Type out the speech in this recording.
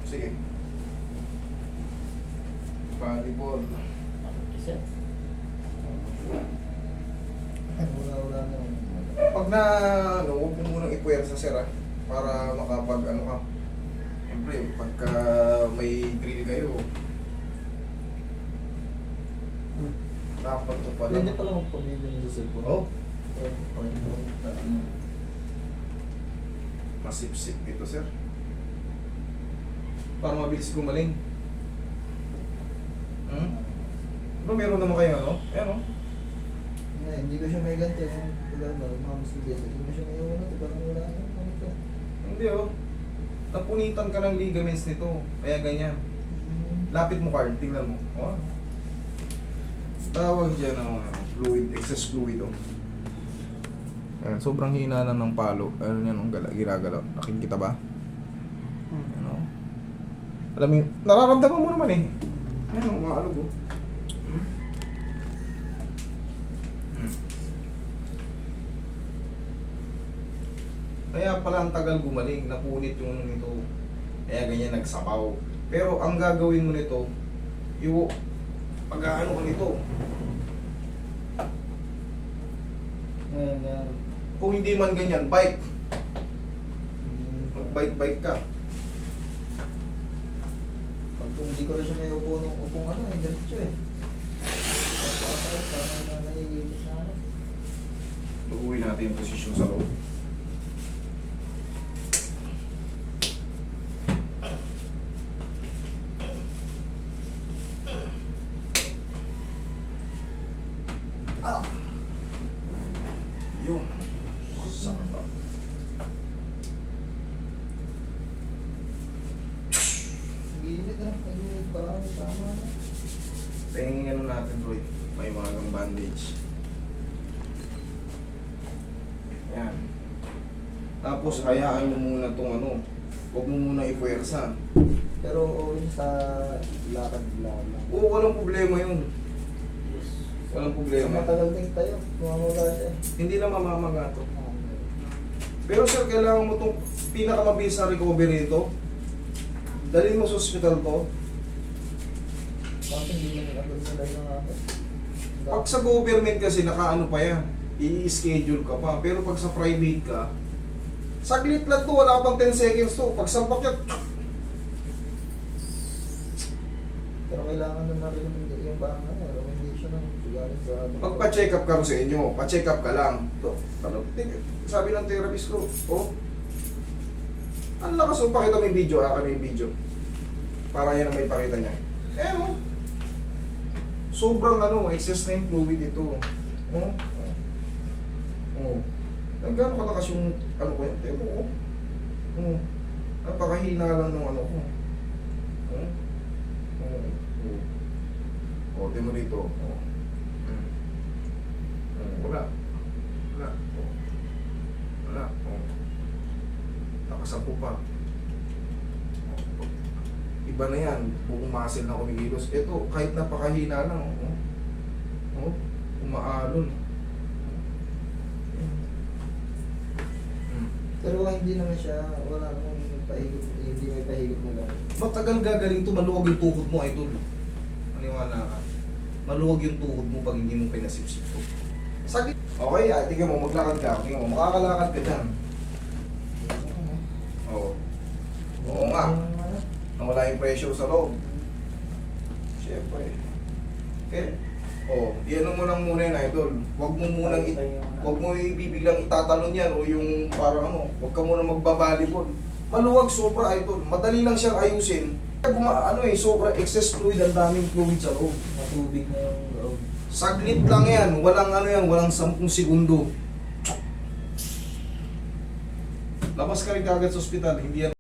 Sige. Volleyball. Isa. Wala na. Pag na, ano, huwag mo munang ipuwersa, sir, ah, para makapag, ano ka. Siyempre, pagka may grill kayo, dapat ito pala. Hindi pala magpamilya sa cellphone. Oh, Okay. masipsip ito, sir. Para mabilis gumaling. Diba meron naman kayo, ano? Ayan, oh. Hindi ko siya may ganti. Wala na, mga student. Hindi ko siya may iwan natin. Parang wala na. Ano ito? Hindi, oh. Napunitan ka ng ligaments nito. Kaya ganyan. Lapit mo, Carl. Tingnan mo. Oh. Tawag dyan ng fluid, excess fluid, oh. Ayan, sobrang hina lang ng palo. Ano yan, ang ginagalaw. Nakikita ba? Ano? Alam mo, nararamdaman mo naman eh. Ayan, mga alog, oh. Kaya pala ang tagal gumaling, napunit yung nito. Kaya ganyan nagsabaw. Pero ang gagawin mo nito, yung pag-aano ko nito, Ayan. kung hindi man ganyan, bike. Mag-bike-bike ka. Pag kung hindi ko rin siya may upo ng upong ano, eh, ganito eh. Parang naiinis na ano. Luguin natin yung posisyon sa loob. Ah! Yun. Sakta. Gilid na. Gilid. Parang tama na. Tingin ano natin, Roy. May mga gang bandage. Yan. Tapos hayaan mo muna tong ano. Huwag mo muna ipuwersa. Pero okay sa lakad lang. Oo, walang problema yun. Walang Sa problema. matagal din tayo. Mamamula siya. Hindi na mamamaga to. Pero sir, kailangan mo itong pinakamabilis na recovery ito. Dalhin mo sa hospital to. Bakit hindi naman ako nila yung ako? Pag sa government kasi nakaano pa yan. I-schedule ka pa. Pero pag sa private ka, saglit lang to, wala pang 10 seconds to. Pag sampak yan, Pero kailangan na narin yung baka na recommendation ng galing sa ating magpa-check up ka rin sa inyo. Pa-check up ka lang. To, ano, sabi ng therapist ko, oh, ang lakas mo, pakita mo yung video, akin yung video. Para yan ang may pakita niya. Eh, oh. Sobrang ano, excess na yung fluid ito. Oh. Oh. Gano'n kalakas yung ano ko yan? Temo ko. Oh. Napakahina lang ng ano ko. Oh. Oh. Oh. Oh, temo rito. Oh. Wala. Wala. Oh. Wala. Oh. Nakasampu pa. Oh. Iba na yan. Buong muscle na kumikilos. Ito, kahit napakahina lang. Oh. Oh. Umaalon. Pero hindi naman siya, wala namang pahigop, hindi may pahigop na lang. Matagal gagaling to, maluwag yung tuhod mo, idol. Maniwala ka. Maluwag yung tuhod mo pag hindi mo pinasipsip to. Saglit. Okay, tingnan mo, maglakad ka. Tingnan mo, makakalakad ka dyan. Oo. Oo nga. Nawala yung pressure sa loob. Siyempre. Okay. Oh, iyan mo lang muna yun, idol. Huwag mo munang huwag mo ibibiglang itatalon yan o yung parang ano, huwag ka muna magbabalibol. Maluwag sobra, idol. Madali lang siyang ayusin. Ano eh, sobra excess fluid, ang daming fluid sa loob. Matubig na yung loob. Saglit lang yan, walang ano yan, walang 10 segundo. Labas ka rin kagad sa ospital, hindi yan